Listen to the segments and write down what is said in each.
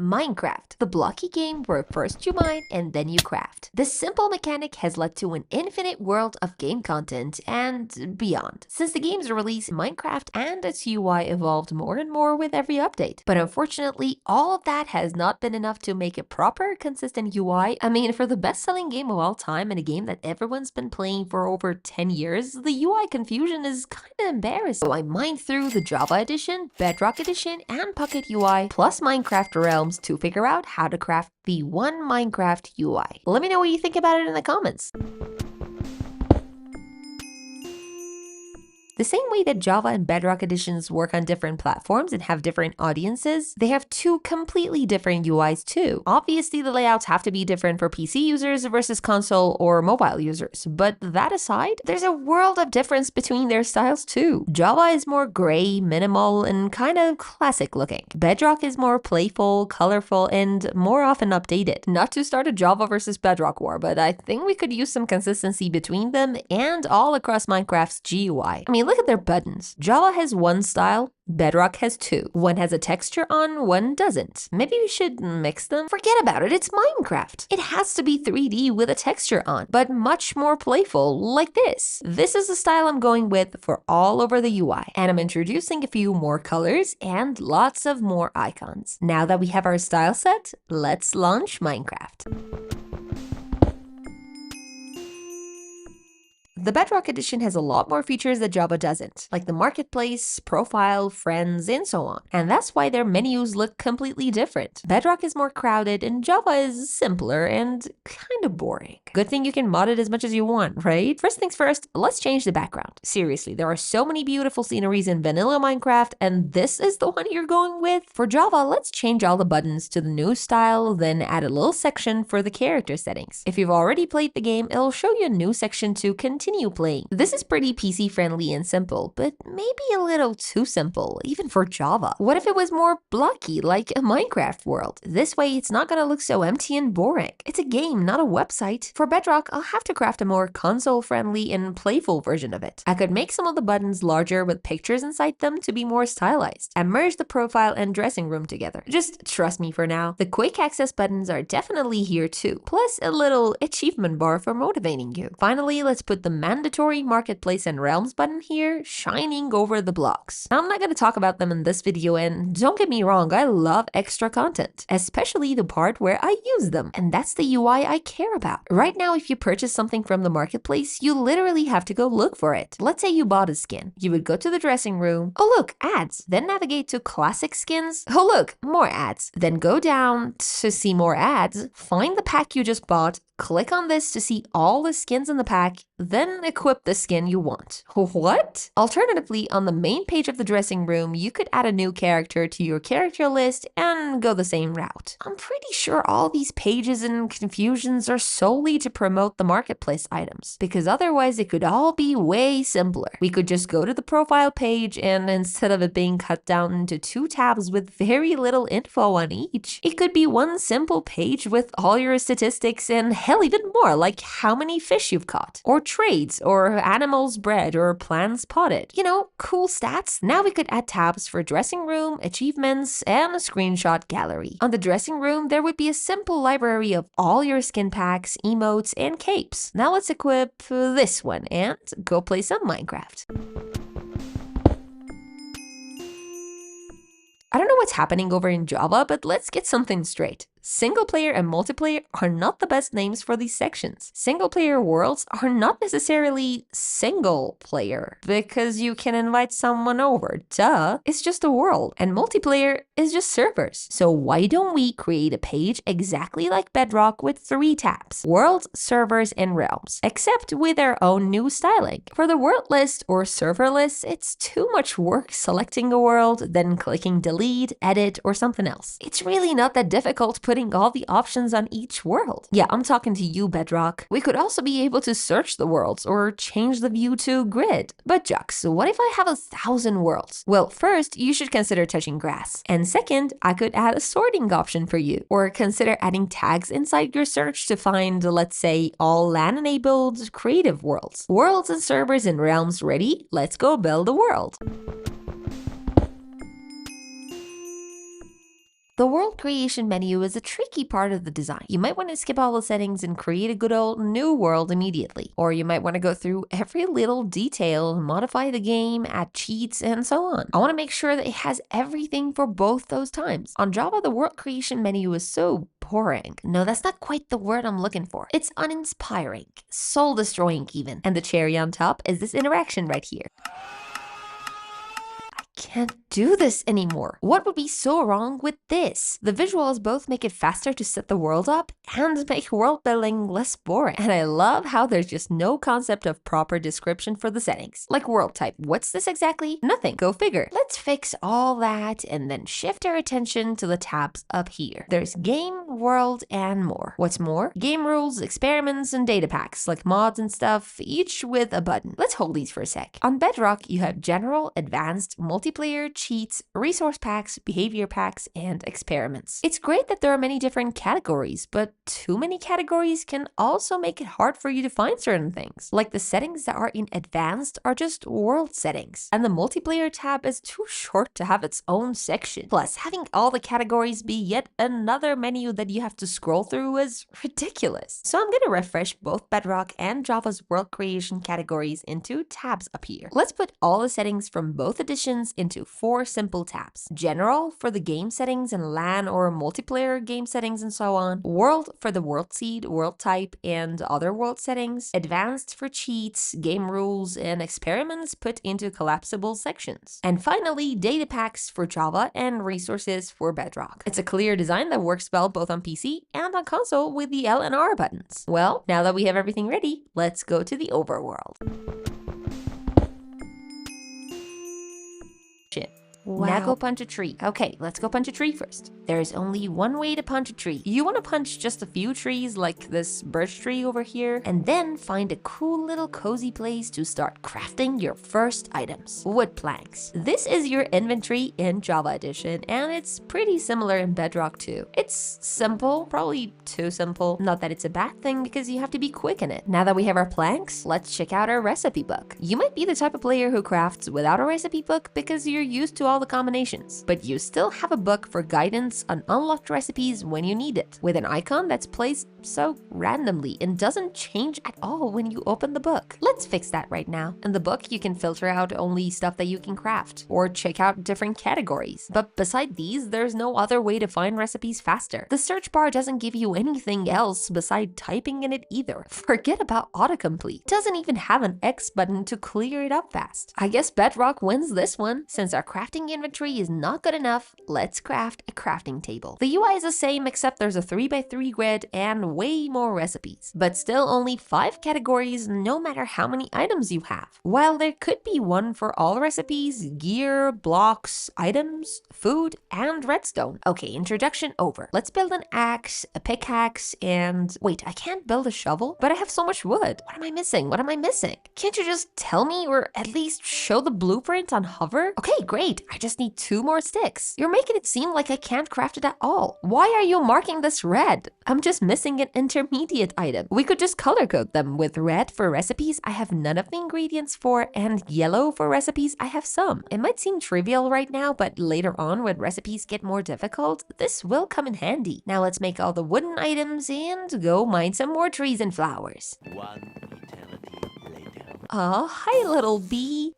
Minecraft, the blocky game where first you mine and then you craft. This simple mechanic has led to an infinite world of game content and beyond. Since the game's release, Minecraft and its UI evolved more and more with every update. But unfortunately, all of that has not been enough to make a proper, consistent UI. I mean, for the best-selling game of all time and a game that everyone's been playing for over 10 years, the UI confusion is kinda embarrassing. So I mined through the Java edition, Bedrock edition, and Pocket UI, plus Minecraft Realms to figure out how to craft the one Minecraft UI. Let me know what you think about it in the comments. The same way that Java and Bedrock editions work on different platforms and have different audiences, they have two completely different UIs too. Obviously, the layouts have to be different for PC users versus console or mobile users, but that aside, there's a world of difference between their styles too. Java is more gray, minimal, and kind of classic looking. Bedrock is more playful, colorful, and more often updated. Not to start a Java versus Bedrock war, but I think we could use some consistency between them and all across Minecraft's GUI. I mean, look at their buttons. Java has one style, Bedrock has two. One has a texture on, one doesn't. Maybe we should mix them? Forget about it, it's Minecraft. It has to be 3D with a texture on, but much more playful, like this. This is the style I'm going with for all over the UI, and I'm introducing a few more colors and lots of more icons. Now that we have our style set, let's launch Minecraft. The Bedrock edition has a lot more features that Java doesn't, like the marketplace, profile, friends, and so on. And that's why their menus look completely different. Bedrock is more crowded and Java is simpler and kind of boring. Good thing you can mod it as much as you want, right? First things first, let's change the background. Seriously, there are so many beautiful sceneries in vanilla Minecraft, and this is the one you're going with? For Java, let's change all the buttons to the new style, then add a little section for the character settings. If you've already played the game, it'll show you a new section to continue playing. This is pretty PC friendly and simple, but maybe a little too simple, even for Java. What if it was more blocky, like a Minecraft world? This way, it's not gonna look so empty and boring. It's a game, not a website. For Bedrock, I'll have to craft a more console friendly and playful version of it. I could make some of the buttons larger with pictures inside them to be more stylized, and merge the profile and dressing room together. Just trust me for now. The quick access buttons are definitely here too, plus a little achievement bar for motivating you. Finally, let's put the mandatory marketplace and realms button here, shining over the blocks. Now, I'm not going to talk about them in this video, and don't get me wrong, I love extra content, especially the part where I use them, and that's the UI I care about. Right now, if you purchase something from the marketplace, you literally have to go look for it. Let's say you bought a skin. You would go to the dressing room. Oh look, ads. Then navigate to classic skins. Oh look, more ads. Then go down to see more ads. Find the pack you just bought. Click on this to see all the skins in the pack, then equip the skin you want. What? Alternatively, on the main page of the dressing room, you could add a new character to your character list and go the same route. I'm pretty sure all these pages and confusions are solely to promote the marketplace items, because otherwise it could all be way simpler. We could just go to the profile page, and instead of it being cut down into two tabs with very little info on each, it could be one simple page with all your statistics and hell, even more, like how many fish you've caught, or trades, or animals bred, or plants potted. You know, cool stats. Now we could add tabs for dressing room, achievements, and a screenshot gallery. On the dressing room, there would be a simple library of all your skin packs, emotes, and capes. Now let's equip this one and go play some Minecraft. I don't know what's happening over in Java, but let's get something straight. Single player and multiplayer are not the best names for these sections. Single player worlds are not necessarily single player because you can invite someone over. Duh, it's just a world. And multiplayer is just servers. So why don't we create a page exactly like Bedrock with 3 tabs? Worlds, servers, and realms, except with our own new styling. For the world list or server list, it's too much work selecting a world, then clicking delete, edit, or something else. It's really not that difficult putting all the options on each world. Yeah, I'm talking to you, Bedrock. We could also be able to search the worlds or change the view to grid. But Jux, what if I have 1,000 worlds? Well, first, you should consider touching grass. And second, I could add a sorting option for you. Or consider adding tags inside your search to find, let's say, all LAN-enabled creative worlds. Worlds and servers and realms ready? Let's go build a world. The world creation menu is a tricky part of the design. You might want to skip all the settings and create a good old new world immediately. Or you might want to go through every little detail, modify the game, add cheats, and so on. I want to make sure that it has everything for both those times. On Java, the world creation menu is so boring. No, that's not quite the word I'm looking for. It's uninspiring, soul-destroying even. And the cherry on top is this interaction right here. Can't do this anymore. What would be so wrong with this? The visuals both make it faster to set the world up and make world building less boring. And I love how there's just no concept of proper description for the settings. Like world type, what's this exactly? Nothing, go figure. Let's fix all that and then shift our attention to the tabs up here. There's game, world, and more. What's more? Game rules, experiments, and data packs, like mods and stuff, each with a button. Let's hold these for a sec. On Bedrock, you have general, advanced, multiplayer, cheats, resource packs, behavior packs, and experiments. It's great that there are many different categories, but too many categories can also make it hard for you to find certain things. Like the settings that are in advanced are just world settings, and the multiplayer tab is too short to have its own section. Plus, having all the categories be yet another menu that you have to scroll through is ridiculous. So I'm gonna refresh both Bedrock and Java's world creation categories into tabs up here. Let's put all the settings from both editions into 4 simple tabs. General for the game settings and LAN or multiplayer game settings and so on. World for the world seed, world type, and other world settings. Advanced for cheats, game rules, and experiments put into collapsible sections. And finally, data packs for Java and resources for Bedrock. It's a clear design that works well both on PC and on console with the L and R buttons. Well, now that we have everything ready, let's go to the overworld. Wow. Now go punch a tree. Okay, let's go punch a tree first. There is only one way to punch a tree. You want to punch just a few trees like this birch tree over here, and then find a cool little cozy place to start crafting your first items. Wood planks. This is your inventory in Java Edition, and it's pretty similar in Bedrock too. It's simple, probably too simple. Not that it's a bad thing because you have to be quick in it. Now that we have our planks, let's check out our recipe book. You might be the type of player who crafts without a recipe book because you're used to all the combinations, but you still have a book for guidance on unlocked recipes when you need it, with an icon that's placed so randomly and doesn't change at all when you open the book. Let's fix that right now. In the book, you can filter out only stuff that you can craft or check out different categories. But beside these, there's no other way to find recipes faster. The search bar doesn't give you anything else beside typing in it either. Forget about autocomplete. It doesn't even have an X button to clear it up fast. I guess Bedrock wins this one. Since our crafting inventory is not good enough, let's craft a crafting table. The UI is the same except there's a 3x3 grid and way more recipes, but still only 5 categories no matter how many items you have. While there could be one for all recipes, gear, blocks, items, food, and redstone. Okay, introduction over. Let's build an axe, a pickaxe, and wait, I can't build a shovel, but I have so much wood. What am I missing? What am I missing? Can't you just tell me or at least show the blueprint on hover? Okay, great. I just need 2 more sticks. You're making it seem like I can't craft it at all. Why are you marking this red? I'm just missing an intermediate item. We could just color code them with red for recipes I have none of the ingredients for, and yellow for recipes I have some. It might seem trivial right now, but later on when recipes get more difficult, this will come in handy. Now let's make all the wooden items and go mine some more trees and flowers. One eternity later. Oh, hi little bee.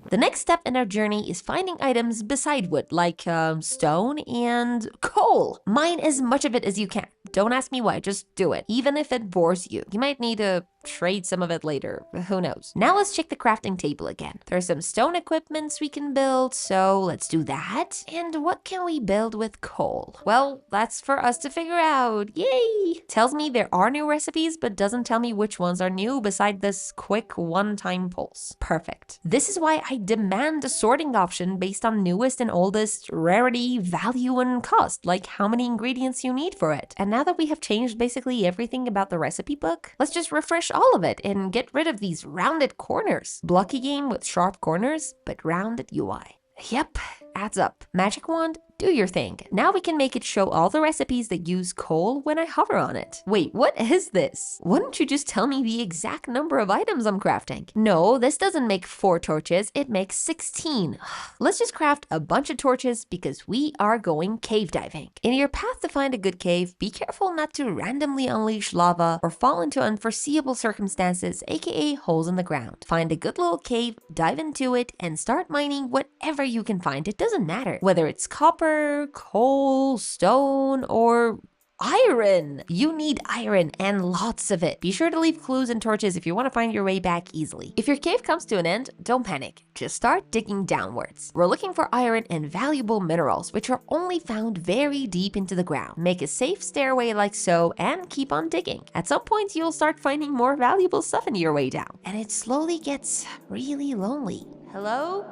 The next step in our journey is finding items beside wood, like stone and coal. Mine as much of it as you can. Don't ask me why, just do it. Even if it bores you. You might need to trade some of it later, who knows. Now let's check the crafting table again. There's some stone equipments we can build, so let's do that. And what can we build with coal? Well, that's for us to figure out. Yay! Tells me there are new recipes, but doesn't tell me which ones are new beside this quick one-time pulse. Perfect. This is why I demand a sorting option based on newest and oldest, rarity, value, and cost, like how many ingredients you need for it. And now that we have changed basically everything about the recipe book, let's just refresh all of it and get rid of these rounded corners. Blocky game with sharp corners, but rounded UI. Yep, adds up. Magic wand, Do your thing. Now we can make it show all the recipes that use coal when I hover on it. Wait, what is this? Why don't you just tell me the exact number of items I'm crafting? No, this doesn't make 4 torches, it makes 16. Let's just craft a bunch of torches because we are going cave diving. In your path to find a good cave, be careful not to randomly unleash lava or fall into unforeseeable circumstances, aka holes in the ground. Find a good little cave, dive into it, and start mining whatever you can find. It doesn't matter whether it's copper, coal, stone, or iron. You need iron and lots of it. Be sure to leave clues and torches if you want to find your way back easily. If your cave comes to an end, don't panic. Just start digging downwards. We're looking for iron and valuable minerals, which are only found very deep into the ground. Make a safe stairway like so and keep on digging. At some point, you'll start finding more valuable stuff in your way down. And it slowly gets really lonely. Hello?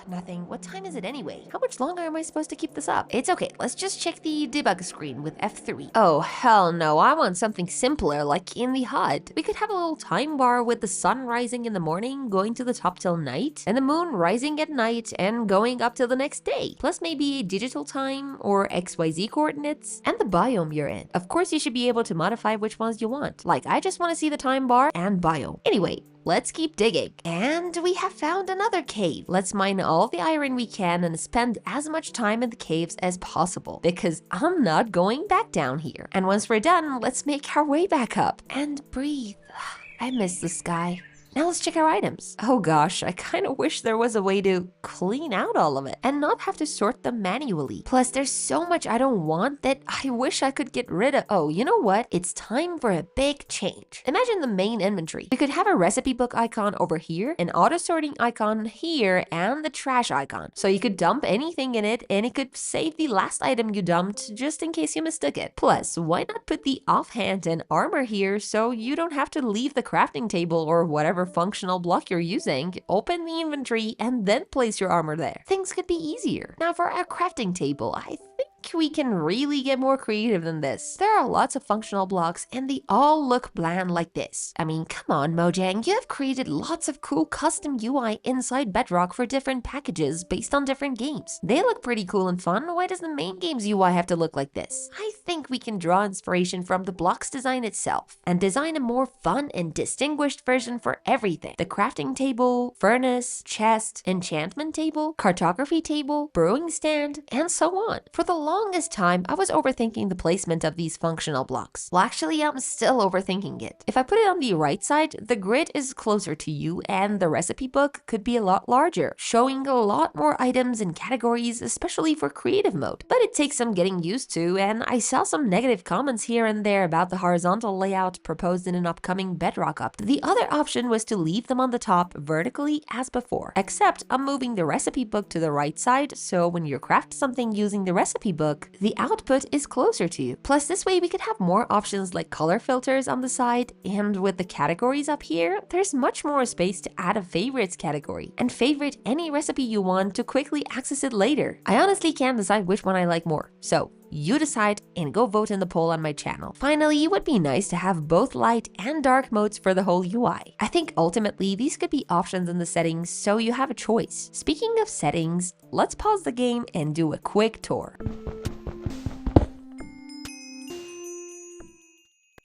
Nothing. What time is it anyway? How much longer am I supposed to keep this up? It's okay. Let's just check the debug screen with F3. Oh, hell no. I want something simpler like in the HUD. We could have a little time bar with the sun rising in the morning, going to the top till night, and the moon rising at night and going up till the next day. Plus maybe digital time or XYZ coordinates and the biome you're in. Of course, you should be able to modify which ones you want. Like, I just want to see the time bar and biome. Anyway, let's keep digging. And we have found another cave. Let's mine all the iron we can and spend as much time in the caves as possible because I'm not going back down here. And once we're done, let's make our way back up and breathe. I miss the sky. Now let's check our items. Oh gosh, I kind of wish there was a way to clean out all of it and not have to sort them manually. Plus, there's so much I don't want that I wish I could get rid of. Oh, you know what? It's time for a big change. Imagine the main inventory. We could have a recipe book icon over here, an auto sorting icon here, and the trash icon. So you could dump anything in it and it could save the last item you dumped just in case you mistook it. Plus, why not put the offhand and armor here so you don't have to leave the crafting table or whatever functional block you're using, open the inventory, and then place your armor there. Things could be easier. Now for our crafting table, I think we can really get more creative than this. There are lots of functional blocks and they all look bland like this. I mean, come on, Mojang, you have created lots of cool custom UI inside Bedrock for different packages based on different games. They look pretty cool and fun. Why does the main game's UI have to look like this? I think we can draw inspiration from the block's design itself and design a more fun and distinguished version for everything. The crafting table, furnace, chest, enchantment table, cartography table, brewing stand, and so on. For the longest time, I was overthinking the placement of these functional blocks. Well, actually, I'm still overthinking it. If I put it on the right side, the grid is closer to you and the recipe book could be a lot larger, showing a lot more items and categories, especially for creative mode. But it takes some getting used to, and I saw some negative comments here and there about the horizontal layout proposed in an upcoming Bedrock update. The other option was to leave them on the top vertically as before, except I'm moving the recipe book to the right side, so when you craft something using the recipe book, the output is closer to you. Plus, this way we could have more options like color filters on the side, and with the categories up here, there's much more space to add a favorites category and favorite any recipe you want to quickly access it later. I honestly can't decide which one I like more, so you decide and go vote in the poll on my channel. Finally, it would be nice to have both light and dark modes for the whole UI. I think ultimately these could be options in the settings so you have a choice. Speaking of settings, let's pause the game and do a quick tour.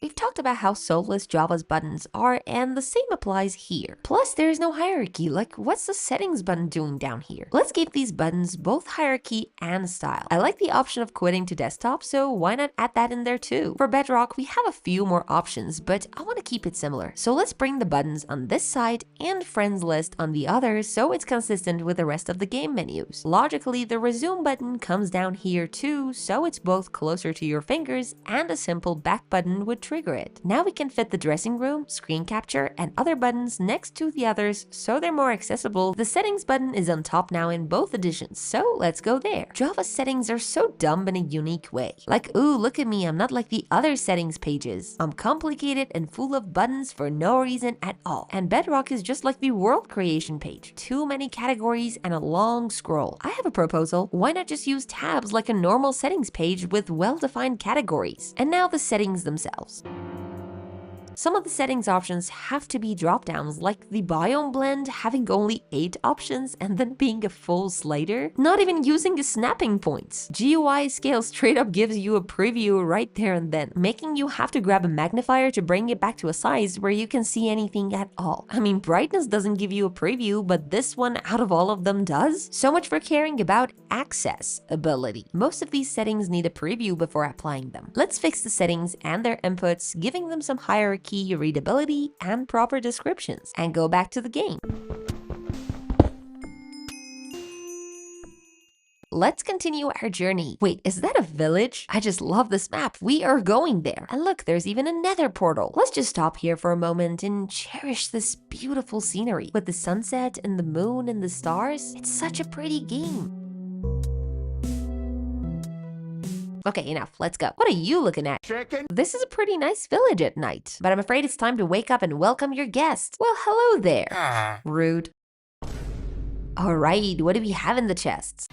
We've talked about how soulless Java's buttons are, and the same applies here. Plus, there is no hierarchy. Like, what's the settings button doing down here? Let's give these buttons both hierarchy and style. I like the option of quitting to desktop, so why not add that in there too? For Bedrock, we have a few more options, but I want to keep it similar. So let's bring the buttons on this side and friends list on the other so it's consistent with the rest of the game menus. Logically, the resume button comes down here too, so it's both closer to your fingers, and a simple back button would trigger it. Now we can fit the dressing room, screen capture, and other buttons next to the others so they're more accessible. The settings button is on top now in both editions, so let's go there. Java settings are so dumb in a unique way. Like, ooh, look at me, I'm not like the other settings pages. I'm complicated and full of buttons for no reason at all. And Bedrock is just like the world creation page. Too many categories and a long scroll. I have a proposal. Why not just use tabs like a normal settings page with well-defined categories? And now the settings themselves. Some of the settings options have to be drop-downs, like the biome blend having only 8 options and then being a full slider, not even using the snapping points. GUI scale straight up gives you a preview right there and then, making you have to grab a magnifier to bring it back to a size where you can see anything at all. I mean, brightness doesn't give you a preview, but this one out of all of them does. So much for caring about accessibility. Most of these settings need a preview before applying them. Let's fix the settings and their inputs, giving them some hierarchy, readability, and proper descriptions, and go back to the game. Let's continue our journey. Wait, is that a village? I just love this map. We are going there. And look, there's even a nether portal. Let's just stop here for a moment and cherish this beautiful scenery. With the sunset and the moon and the stars, it's such a pretty game. Okay, enough. Let's go. What are you looking at? Chicken? This is a pretty nice village at night, but I'm afraid it's time to wake up and welcome your guest. Well, hello there. Rude. All right, what do we have in the chests?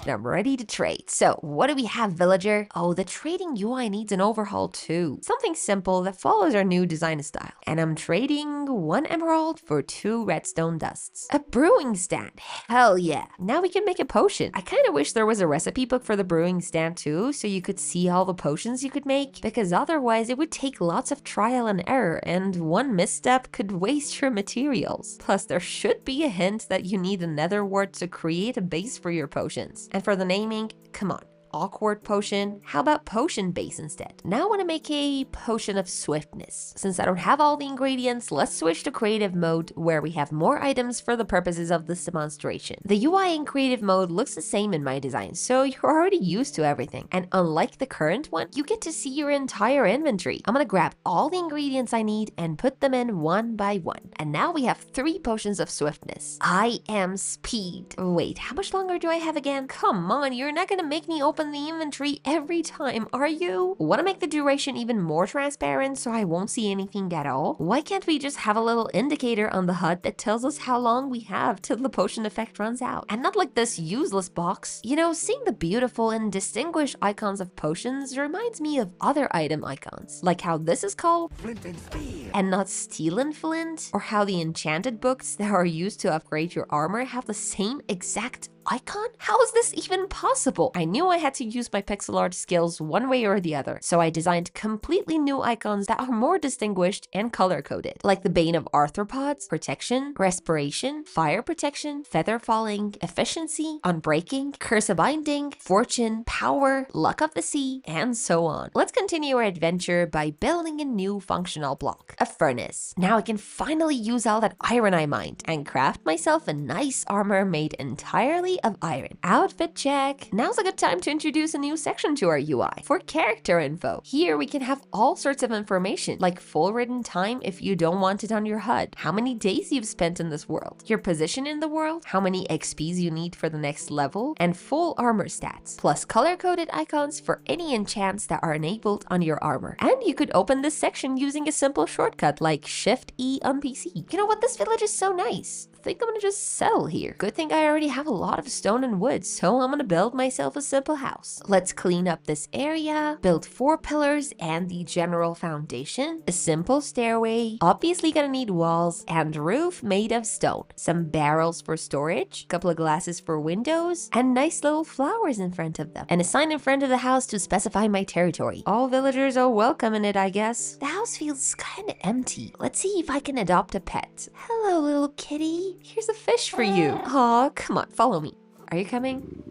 I'm ready to trade. So what do we have, villager? Oh, the trading UI needs an overhaul too. Something simple that follows our new design style. And I'm trading 1 emerald for 2 redstone dusts. A brewing stand. Hell yeah. Now we can make a potion. I kind of wish there was a recipe book for the brewing stand too, so you could see all the potions you could make, because otherwise it would take lots of trial and error, and one misstep could waste your materials. Plus, there should be a hint that you need a nether wart to create a base for your potions. And for the naming, come on. Awkward potion. How about potion base instead? Now I want to make a potion of swiftness. Since I don't have all the ingredients, let's switch to creative mode where we have more items for the purposes of this demonstration. The UI in creative mode looks the same in my design, so you're already used to everything. And unlike the current one, you get to see your entire inventory. I'm gonna grab all the ingredients I need and put them in one by one. And now we have 3 potions of swiftness. I am speed. Wait, how much longer do I have again? Come on, you're not gonna make me open the inventory every time, are you? Want to make the duration even more transparent so I won't see anything at all? Why can't we just have a little indicator on the HUD that tells us how long we have till the potion effect runs out? And not like this useless box. You know, seeing the beautiful and distinguished icons of potions reminds me of other item icons, like how this is called Flint and steel. and not steel and flint, or how the enchanted books that are used to upgrade your armor have the same exact icon? How is this even possible? I knew I had to use my pixel art skills one way or the other, so I designed completely new icons that are more distinguished and color-coded, like the Bane of Arthropods, Protection, Respiration, Fire Protection, Feather Falling, Efficiency, Unbreaking, Curse of Binding, Fortune, Power, Luck of the Sea, and so on. Let's continue our adventure by building a new functional block, a furnace. Now I can finally use all that iron I mined and craft myself a nice armor made entirely of iron. Outfit check. Now's a good time to introduce a new section to our UI for character info. Here we can have all sorts of information, like full written time if you don't want it on your HUD, how many days you've spent in this world, your position in the world, how many XPs you need for the next level, and full armor stats, plus color-coded icons for any enchants that are enabled on your armor. And you could open this section using a simple shortcut like Shift-E on PC. You know what? This village is so nice. I think I'm gonna just settle here. Good thing I already have a lot of stone and wood, so I'm gonna build myself a simple house. Let's clean up this area, build 4 pillars and the general foundation, a simple stairway, obviously gonna need walls, and roof made of stone, some barrels for storage, a couple of glasses for windows, and nice little flowers in front of them, and a sign in front of the house to specify my territory. All villagers are welcome in it, I guess. The house feels kinda empty. Let's see if I can adopt a pet. Hello, little kitty. Here's a fish for you. Aw, come on, follow me. Are you coming?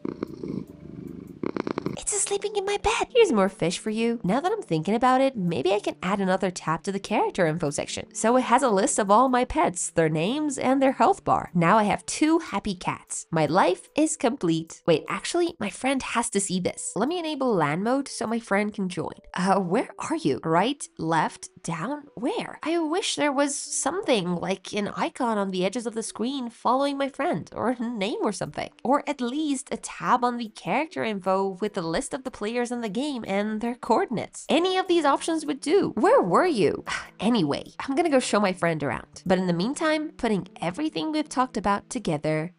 It's sleeping in my bed. Here's more fish for you. Now that I'm thinking about it, maybe I can add another tab to the character info section, so it has a list of all my pets, their names, and their health bar. Now I have 2 happy cats. My life is complete. Wait, actually, my friend has to see this. Let me enable LAN mode so my friend can join. Where are you? Right, left, down, where? I wish there was something like an icon on the edges of the screen following my friend, or a name or something. Or at least a tab on the character info with the list of the players in the game and their coordinates. Any of these options would do. Where were you? Anyway, I'm gonna go show my friend around. But in the meantime, putting everything we've talked about together,